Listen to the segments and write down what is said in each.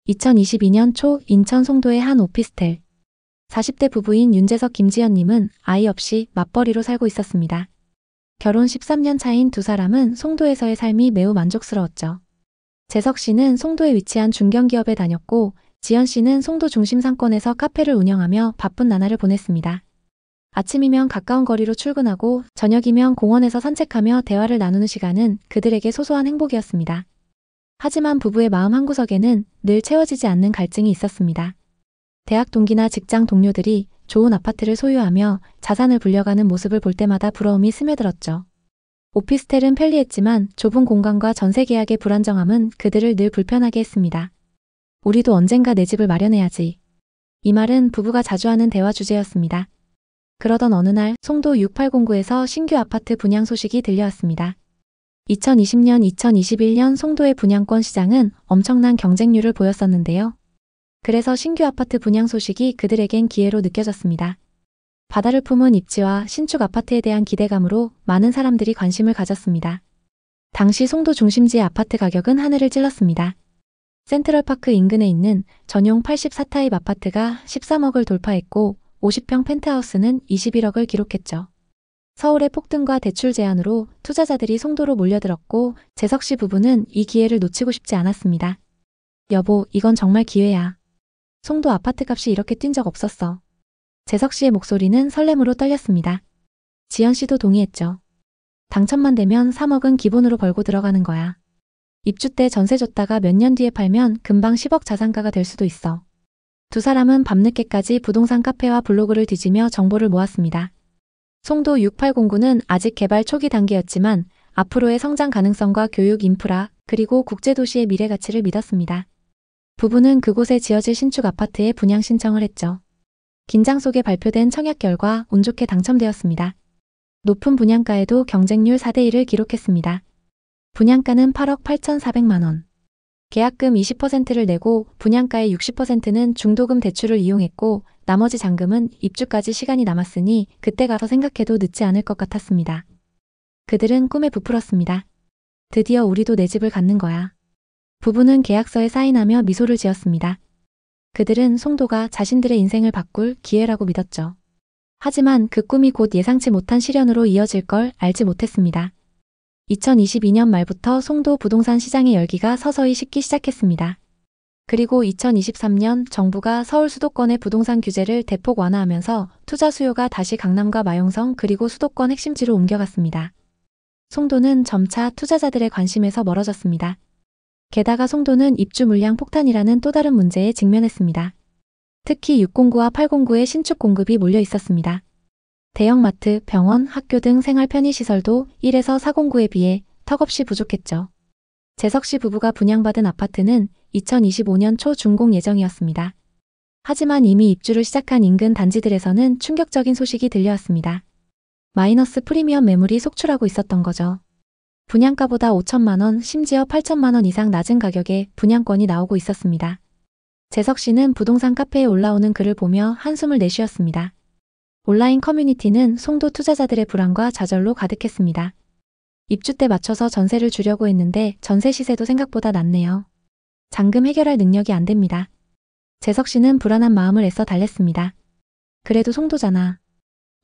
2022년 초 인천 송도의 한 오피스텔. 40대 부부인 윤재석 김지연님은 아이 없이 맞벌이로 살고 있었습니다. 결혼 13년 차인 두 사람은 송도에서의 삶이 매우 만족스러웠죠. 재석 씨는 송도에 위치한 중견기업에 다녔고 지연 씨는 송도 중심 상권에서 카페를 운영하며 바쁜 나날을 보냈습니다. 아침이면 가까운 거리로 출근하고 저녁이면 공원에서 산책하며 대화를 나누는 시간은 그들에게 소소한 행복이었습니다. 하지만 부부의 마음 한구석에는 늘 채워지지 않는 갈증이 있었습니다. 대학 동기나 직장 동료들이 좋은 아파트를 소유하며 자산을 불려가는 모습을 볼 때마다 부러움이 스며들었죠. 오피스텔은 편리했지만 좁은 공간과 전세 계약의 불안정함은 그들을 늘 불편하게 했습니다. 우리도 언젠가 내 집을 마련해야지. 이 말은 부부가 자주 하는 대화 주제였습니다. 그러던 어느 날 송도 6809에서 신규 아파트 분양 소식이 들려왔습니다. 2020년, 2021년 송도의 분양권 시장은 엄청난 경쟁률을 보였었는데요. 그래서 신규 아파트 분양 소식이 그들에겐 기회로 느껴졌습니다. 바다를 품은 입지와 신축 아파트에 대한 기대감으로 많은 사람들이 관심을 가졌습니다. 당시 송도 중심지의 아파트 가격은 하늘을 찔렀습니다. 센트럴파크 인근에 있는 전용 84타입 아파트가 13억을 돌파했고 50평 펜트하우스는 21억을 기록했죠. 서울의 폭등과 대출 제한으로 투자자들이 송도로 몰려들었고 재석 씨 부부는 이 기회를 놓치고 싶지 않았습니다. 여보, 이건 정말 기회야. 송도 아파트값이 이렇게 뛴 적 없었어. 재석 씨의 목소리는 설렘으로 떨렸습니다. 지연 씨도 동의했죠. 당첨만 되면 3억은 기본으로 벌고 들어가는 거야. 입주 때 전세 줬다가 몇 년 뒤에 팔면 금방 10억 자산가가 될 수도 있어. 두 사람은 밤늦게까지 부동산 카페와 블로그를 뒤지며 정보를 모았습니다. 송도 6809는 아직 개발 초기 단계였지만 앞으로의 성장 가능성과 교육 인프라 그리고 국제도시의 미래 가치를 믿었습니다. 부부는 그곳에 지어질 신축 아파트에 분양 신청을 했죠. 긴장 속에 발표된 청약 결과 운 좋게 당첨되었습니다. 높은 분양가에도 경쟁률 4대1을 기록했습니다. 분양가는 8억 8,400만 원. 계약금 20%를 내고 분양가의 60%는 중도금 대출을 이용했고 나머지 잔금은 입주까지 시간이 남았으니 그때 가서 생각해도 늦지 않을 것 같았습니다. 그들은 꿈에 부풀었습니다. 드디어 우리도 내 집을 갖는 거야. 부부는 계약서에 사인하며 미소를 지었습니다. 그들은 송도가 자신들의 인생을 바꿀 기회라고 믿었죠. 하지만 그 꿈이 곧 예상치 못한 시련으로 이어질 걸 알지 못했습니다. 2022년 말부터 송도 부동산 시장의 열기가 서서히 식기 시작했습니다. 그리고 2023년 정부가 서울 수도권의 부동산 규제를 대폭 완화하면서 투자 수요가 다시 강남과 마용성 그리고 수도권 핵심지로 옮겨갔습니다. 송도는 점차 투자자들의 관심에서 멀어졌습니다. 게다가 송도는 입주 물량 폭탄이라는 또 다른 문제에 직면했습니다. 특히 609와 809의 신축 공급이 몰려 있었습니다. 대형마트, 병원, 학교 등 생활 편의시설도 1에서 409에 비해 턱없이 부족했죠. 재석 씨 부부가 분양받은 아파트는 2025년 초 준공 예정이었습니다. 하지만 이미 입주를 시작한 인근 단지들에서는 충격적인 소식이 들려왔습니다. 마이너스 프리미엄 매물이 속출하고 있었던 거죠. 분양가보다 5천만 원, 심지어 8천만 원 이상 낮은 가격에 분양권이 나오고 있었습니다. 재석 씨는 부동산 카페에 올라오는 글을 보며 한숨을 내쉬었습니다. 온라인 커뮤니티는 송도 투자자들의 불안과 좌절로 가득했습니다. 입주 때 맞춰서 전세를 주려고 했는데 전세 시세도 생각보다 낮네요. 잔금 해결할 능력이 안 됩니다. 재석 씨는 불안한 마음을 애써 달랬습니다. 그래도 송도잖아.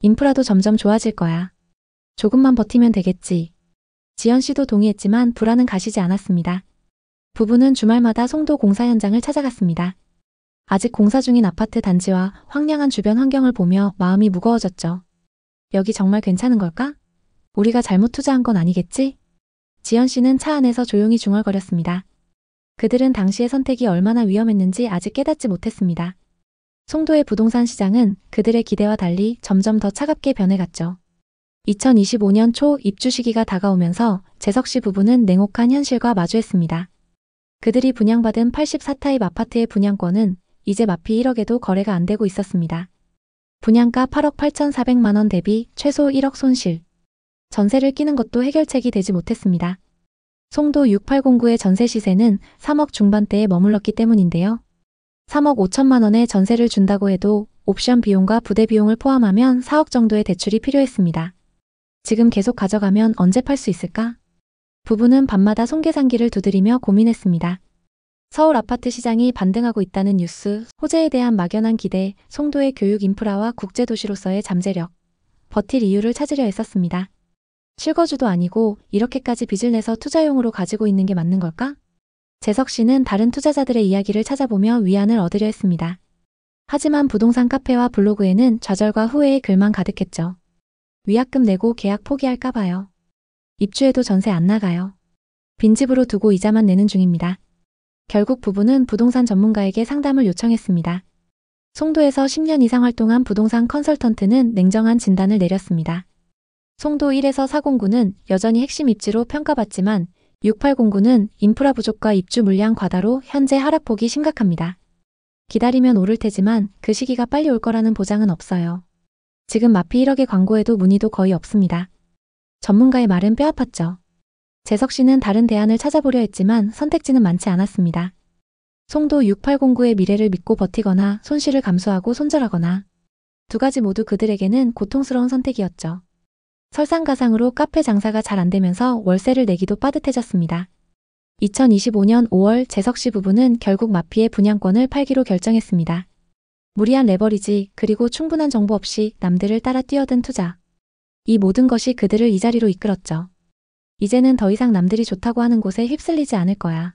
인프라도 점점 좋아질 거야. 조금만 버티면 되겠지. 지연 씨도 동의했지만 불안은 가시지 않았습니다. 부부는 주말마다 송도 공사 현장을 찾아갔습니다. 아직 공사 중인 아파트 단지와 황량한 주변 환경을 보며 마음이 무거워졌죠. 여기 정말 괜찮은 걸까? 우리가 잘못 투자한 건 아니겠지? 지연 씨는 차 안에서 조용히 중얼거렸습니다. 그들은 당시의 선택이 얼마나 위험했는지 아직 깨닫지 못했습니다. 송도의 부동산 시장은 그들의 기대와 달리 점점 더 차갑게 변해갔죠. 2025년 초 입주 시기가 다가오면서 재석 씨 부부는 냉혹한 현실과 마주했습니다. 그들이 분양받은 84타입 아파트의 분양권은 이제 마피 1억에도 거래가 안 되고 있었습니다. 분양가 8억 8,400만 원 대비 최소 1억 손실. 전세를 끼는 것도 해결책이 되지 못했습니다. 송도 6809의 전세 시세는 3억 중반대에 머물렀기 때문인데요. 3억 5천만 원의 전세를 준다고 해도 옵션 비용과 부대 비용을 포함하면 4억 정도의 대출이 필요했습니다. 지금 계속 가져가면 언제 팔 수 있을까? 부부는 밤마다 손계산기를 두드리며 고민했습니다. 서울 아파트 시장이 반등하고 있다는 뉴스, 호재에 대한 막연한 기대, 송도의 교육 인프라와 국제도시로서의 잠재력, 버틸 이유를 찾으려 했었습니다. 실거주도 아니고 이렇게까지 빚을 내서 투자용으로 가지고 있는 게 맞는 걸까? 재석 씨는 다른 투자자들의 이야기를 찾아보며 위안을 얻으려 했습니다. 하지만 부동산 카페와 블로그에는 좌절과 후회의 글만 가득했죠. 위약금 내고 계약 포기할까 봐요. 입주해도 전세 안 나가요. 빈집으로 두고 이자만 내는 중입니다. 결국 부부는 부동산 전문가에게 상담을 요청했습니다. 송도에서 10년 이상 활동한 부동산 컨설턴트는 냉정한 진단을 내렸습니다. 송도 1에서 409는 여전히 핵심 입지로 평가받지만 6809는 인프라 부족과 입주 물량 과다로 현재 하락폭이 심각합니다. 기다리면 오를 테지만 그 시기가 빨리 올 거라는 보장은 없어요. 지금 마피 1억의 광고에도 문의도 거의 없습니다. 전문가의 말은 뼈아팠죠. 재석 씨는 다른 대안을 찾아보려 했지만 선택지는 많지 않았습니다. 송도 6809의 미래를 믿고 버티거나 손실을 감수하고 손절하거나 두 가지 모두 그들에게는 고통스러운 선택이었죠. 설상가상으로 카페 장사가 잘 안되면서 월세를 내기도 빠듯해졌습니다. 2025년 5월 재석 씨 부부는 결국 마피의 분양권을 팔기로 결정했습니다. 무리한 레버리지 그리고 충분한 정보 없이 남들을 따라 뛰어든 투자. 이 모든 것이 그들을 이 자리로 이끌었죠. 이제는 더 이상 남들이 좋다고 하는 곳에 휩쓸리지 않을 거야.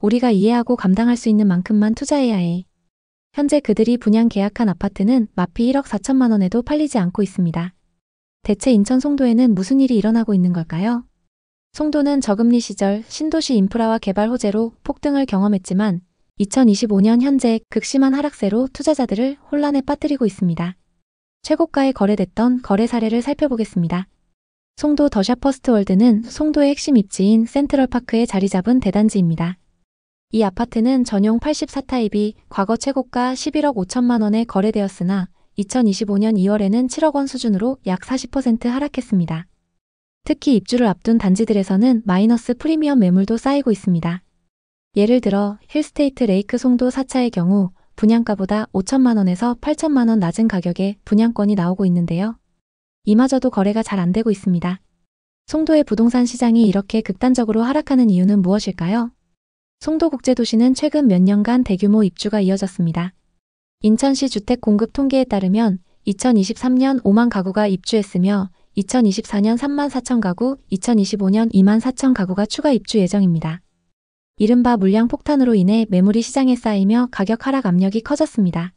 우리가 이해하고 감당할 수 있는 만큼만 투자해야 해. 현재 그들이 분양 계약한 아파트는 마피 1억 4천만 원에도 팔리지 않고 있습니다. 대체 인천 송도에는 무슨 일이 일어나고 있는 걸까요? 송도는 저금리 시절 신도시 인프라와 개발 호재로 폭등을 경험했지만 2025년 현재 극심한 하락세로 투자자들을 혼란에 빠뜨리고 있습니다. 최고가에 거래됐던 거래 사례를 살펴보겠습니다. 송도 더샵 퍼스트월드는 송도의 핵심 입지인 센트럴파크에 자리 잡은 대단지입니다. 이 아파트는 전용 84타입이 과거 최고가 11억 5천만 원에 거래되었으나 2025년 2월에는 7억 원 수준으로 약 40% 하락했습니다. 특히 입주를 앞둔 단지들에서는 마이너스 프리미엄 매물도 쌓이고 있습니다. 예를 들어 힐스테이트 레이크 송도 4차의 경우 분양가보다 5천만 원에서 8천만 원 낮은 가격에 분양권이 나오고 있는데요. 이마저도 거래가 잘 안 되고 있습니다. 송도의 부동산 시장이 이렇게 극단적으로 하락하는 이유는 무엇일까요? 송도국제도시는 최근 몇 년간 대규모 입주가 이어졌습니다. 인천시 주택공급 통계에 따르면 2023년 5만 가구가 입주했으며 2024년 3만 4천 가구, 2025년 2만 4천 가구가 추가 입주 예정입니다. 이른바 물량 폭탄으로 인해 매물이 시장에 쌓이며 가격 하락 압력이 커졌습니다.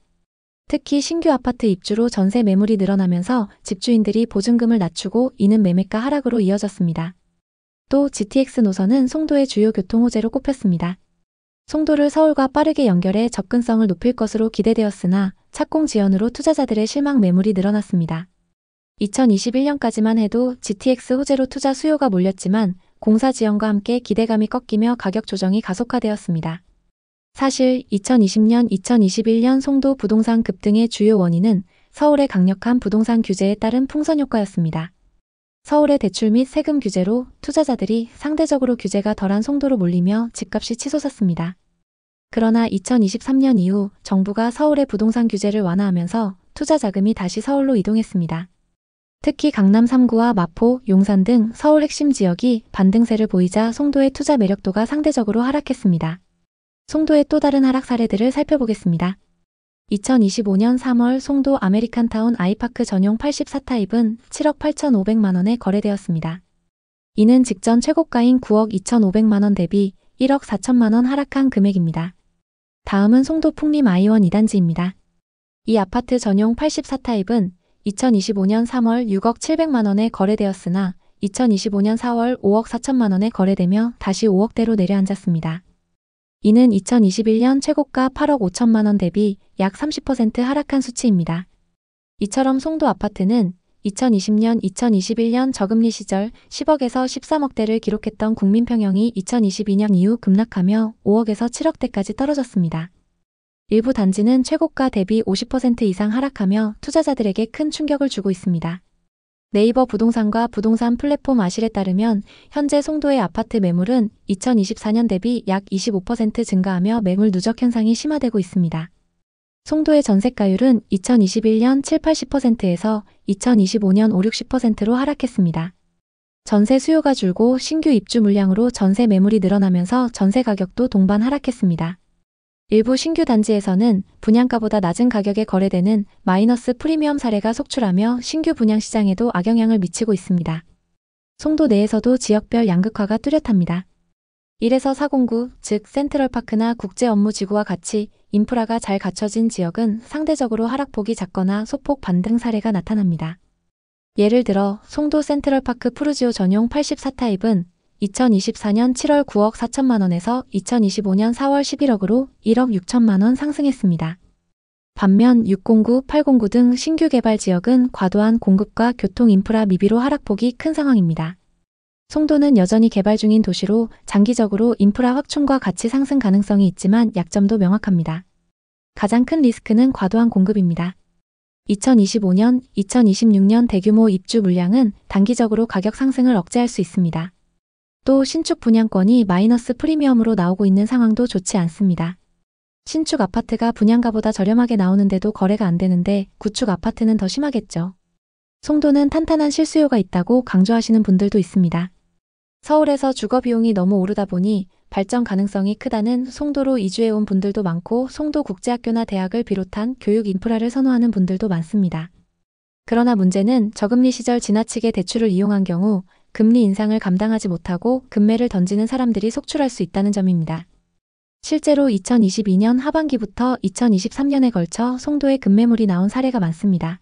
특히 신규 아파트 입주로 전세 매물이 늘어나면서 집주인들이 보증금을 낮추고 이는 매매가 하락으로 이어졌습니다. 또 GTX 노선은 송도의 주요 교통 호재로 꼽혔습니다. 송도를 서울과 빠르게 연결해 접근성을 높일 것으로 기대되었으나 착공 지연으로 투자자들의 실망 매물이 늘어났습니다. 2021년까지만 해도 GTX 호재로 투자 수요가 몰렸지만 공사 지연과 함께 기대감이 꺾이며 가격 조정이 가속화되었습니다. 사실 2020년, 2021년 송도 부동산 급등의 주요 원인은 서울의 강력한 부동산 규제에 따른 풍선 효과였습니다. 서울의 대출 및 세금 규제로 투자자들이 상대적으로 규제가 덜한 송도로 몰리며 집값이 치솟았습니다. 그러나 2023년 이후 정부가 서울의 부동산 규제를 완화하면서 투자 자금이 다시 서울로 이동했습니다. 특히 강남 3구와 마포, 용산 등 서울 핵심 지역이 반등세를 보이자 송도의 투자 매력도가 상대적으로 하락했습니다. 송도의 또 다른 하락 사례들을 살펴보겠습니다. 2025년 3월 송도 아메리칸타운 아이파크 전용 84타입은 7억 8,500만 원에 거래되었습니다. 이는 직전 최고가인 9억 2,500만 원 대비 1억 4천만 원 하락한 금액입니다. 다음은 송도 풍림 아이원 2단지입니다. 이 아파트 전용 84타입은 2025년 3월 6억 700만 원에 거래되었으나 2025년 4월 5억 4천만 원에 거래되며 다시 5억대로 내려앉았습니다. 이는 2021년 최고가 8억 5천만 원 대비 약 30% 하락한 수치입니다. 이처럼 송도 아파트는 2020년, 2021년 저금리 시절 10억에서 13억대를 기록했던 국민평형이 2022년 이후 급락하며 5억에서 7억대까지 떨어졌습니다. 일부 단지는 최고가 대비 50% 이상 하락하며 투자자들에게 큰 충격을 주고 있습니다. 네이버 부동산과 부동산 플랫폼 아실에 따르면 현재 송도의 아파트 매물은 2024년 대비 약 25% 증가하며 매물 누적 현상이 심화되고 있습니다. 송도의 전세가율은 2021년 7, 80%에서 2025년 5, 60%로 하락했습니다. 전세 수요가 줄고 신규 입주 물량으로 전세 매물이 늘어나면서 전세 가격도 동반 하락했습니다. 일부 신규 단지에서는 분양가보다 낮은 가격에 거래되는 마이너스 프리미엄 사례가 속출하며 신규 분양 시장에도 악영향을 미치고 있습니다. 송도 내에서도 지역별 양극화가 뚜렷합니다. 1에서 409, 즉 센트럴파크나 국제업무지구와 같이 인프라가 잘 갖춰진 지역은 상대적으로 하락폭이 작거나 소폭 반등 사례가 나타납니다. 예를 들어 송도 센트럴파크 푸르지오 전용 84타입은 2024년 7월 9억 4천만 원에서 2025년 4월 11억으로 1억 6천만 원 상승했습니다. 반면 609, 809 등 신규 개발 지역은 과도한 공급과 교통 인프라 미비로 하락폭이 큰 상황입니다. 송도는 여전히 개발 중인 도시로 장기적으로 인프라 확충과 같이 상승 가능성이 있지만 약점도 명확합니다. 가장 큰 리스크는 과도한 공급입니다. 2025년, 2026년 대규모 입주 물량은 단기적으로 가격 상승을 억제할 수 있습니다. 또 신축 분양권이 마이너스 프리미엄으로 나오고 있는 상황도 좋지 않습니다. 신축 아파트가 분양가보다 저렴하게 나오는데도 거래가 안 되는데 구축 아파트는 더 심하겠죠. 송도는 탄탄한 실수요가 있다고 강조하시는 분들도 있습니다. 서울에서 주거 비용이 너무 오르다 보니 발전 가능성이 크다는 송도로 이주해온 분들도 많고 송도국제학교나 대학을 비롯한 교육 인프라를 선호하는 분들도 많습니다. 그러나 문제는 저금리 시절 지나치게 대출을 이용한 경우 금리 인상을 감당하지 못하고 금매를 던지는 사람들이 속출할 수 있다는 점입니다. 실제로 2022년 하반기부터 2023년에 걸쳐 송도에 급매물이 나온 사례가 많습니다.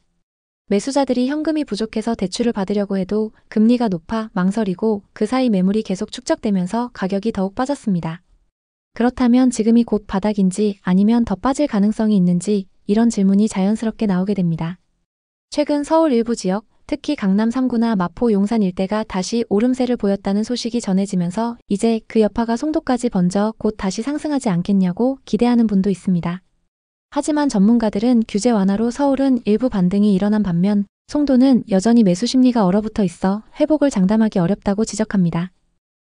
매수자들이 현금이 부족해서 대출을 받으려고 해도 금리가 높아 망설이고 그 사이 매물이 계속 축적되면서 가격이 더욱 빠졌습니다. 그렇다면 지금이 곧 바닥인지 아니면 더 빠질 가능성이 있는지 이런 질문이 자연스럽게 나오게 됩니다. 최근 서울 일부 지역, 특히 강남 3구나 마포 용산 일대가 다시 오름세를 보였다는 소식이 전해지면서 이제 그 여파가 송도까지 번져 곧 다시 상승하지 않겠냐고 기대하는 분도 있습니다. 하지만 전문가들은 규제 완화로 서울은 일부 반등이 일어난 반면 송도는 여전히 매수 심리가 얼어붙어 있어 회복을 장담하기 어렵다고 지적합니다.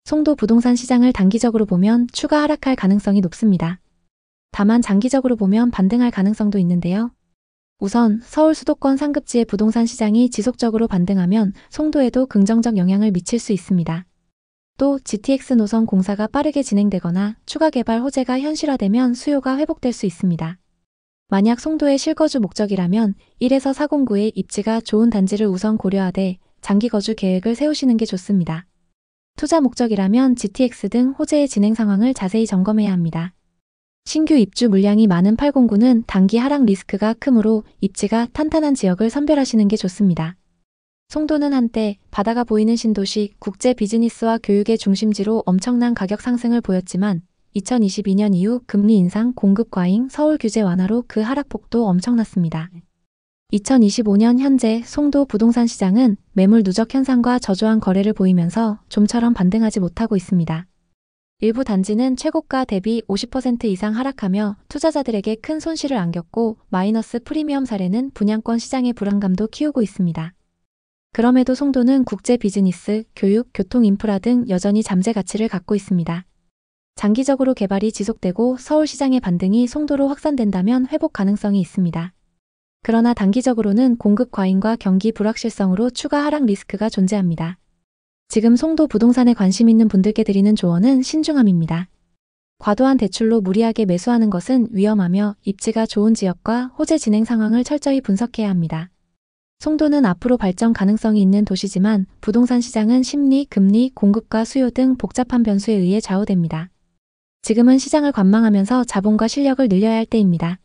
송도 부동산 시장을 단기적으로 보면 추가 하락할 가능성이 높습니다. 다만 장기적으로 보면 반등할 가능성도 있는데요. 우선 서울 수도권 상급지의 부동산 시장이 지속적으로 반등하면 송도에도 긍정적 영향을 미칠 수 있습니다. 또 GTX 노선 공사가 빠르게 진행되거나 추가 개발 호재가 현실화되면 수요가 회복될 수 있습니다. 만약 송도의 실거주 목적이라면 1에서 409의 입지가 좋은 단지를 우선 고려하되 장기 거주 계획을 세우시는 게 좋습니다. 투자 목적이라면 GTX 등 호재의 진행 상황을 자세히 점검해야 합니다. 신규 입주 물량이 많은 809는 단기 하락 리스크가 크므로 입지가 탄탄한 지역을 선별하시는 게 좋습니다. 송도는 한때 바다가 보이는 신도시, 국제 비즈니스와 교육의 중심지로 엄청난 가격 상승을 보였지만 2022년 이후 금리 인상, 공급 과잉, 서울 규제 완화로 그 하락폭도 엄청났습니다. 2025년 현재 송도 부동산 시장은 매물 누적 현상과 저조한 거래를 보이면서 좀처럼 반등하지 못하고 있습니다. 일부 단지는 최고가 대비 50% 이상 하락하며 투자자들에게 큰 손실을 안겼고 마이너스 프리미엄 사례는 분양권 시장의 불안감도 키우고 있습니다. 그럼에도 송도는 국제 비즈니스, 교육, 교통 인프라 등 여전히 잠재 가치를 갖고 있습니다. 장기적으로 개발이 지속되고 서울 시장의 반등이 송도로 확산된다면 회복 가능성이 있습니다. 그러나 단기적으로는 공급 과잉과 경기 불확실성으로 추가 하락 리스크가 존재합니다. 지금 송도 부동산에 관심 있는 분들께 드리는 조언은 신중함입니다. 과도한 대출로 무리하게 매수하는 것은 위험하며 입지가 좋은 지역과 호재 진행 상황을 철저히 분석해야 합니다. 송도는 앞으로 발전 가능성이 있는 도시지만 부동산 시장은 심리, 금리, 공급과 수요 등 복잡한 변수에 의해 좌우됩니다. 지금은 시장을 관망하면서 자본과 실력을 늘려야 할 때입니다.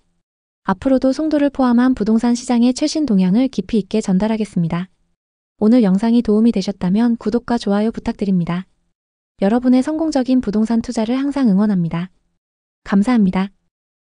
앞으로도 송도를 포함한 부동산 시장의 최신 동향을 깊이 있게 전달하겠습니다. 오늘 영상이 도움이 되셨다면 구독과 좋아요 부탁드립니다. 여러분의 성공적인 부동산 투자를 항상 응원합니다. 감사합니다.